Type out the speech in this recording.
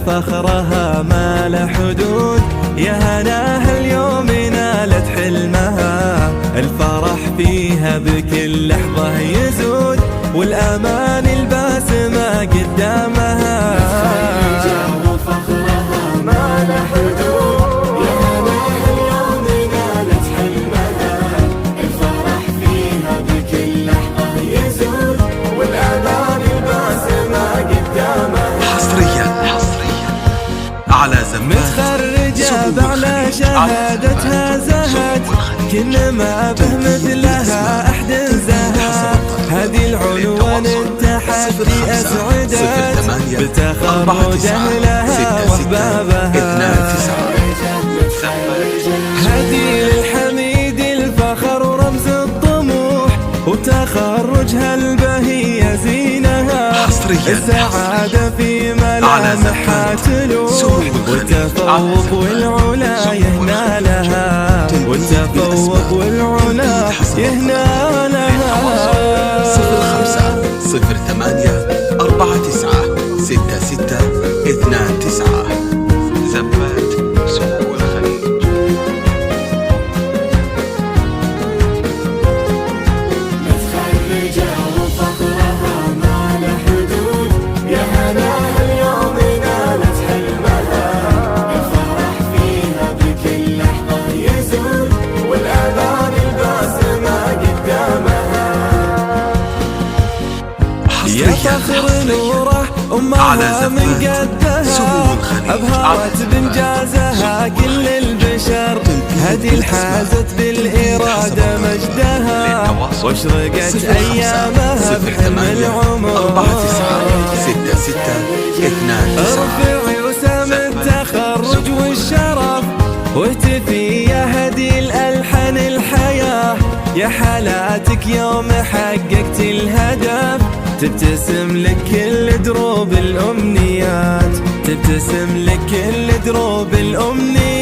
وفخرها ما له حدود، يا هناها اليوم نالت حلمها، الفرح فيها بكل لحظة يزود، والأمان الباسمة قدامها. وفخرها ما له حدود، يا هناها اليوم نالت حلمها، الفرح فيها بكل لحظة يزود، والأمان الباسمة قدامها. حصريا على زمان متخرجة بأعلى شهادتها زهت، كل ما به مثلها أحد زهت، هذه العنوان التحدي أسعدت، بتخرج أهلها وأحبابها. هذه للحميد الفخر ورمز الطموح، وتخرجها البهية زينها، السعادة في ملامحها تلوح، والتفوق والعلا يهنالها، والتفوق والعلا يهنالها. 0508496629 زبات سوق الخليج. متخرجة وفخرها ما له حدود، يا هناها اليوم نالت حلمها، الفرح فيها بكل لحظة يزول، والأمان الباسمة قدامها. يا فخر نوره أمها من قدها، أبهرت بإنجازها كل البشر، هذه الحازت بالإرادة مجدها، واشرقت أيامها بحلم العمر. 496629 ارفعي وسام التخرج والشرف، واهتفي يا هدي الألحان الحياة، يا حالاتك يوم حققت الهدف، تبتسم لك كل دروب الأمنيات، تبتسم لك كل دروب الأمنيات.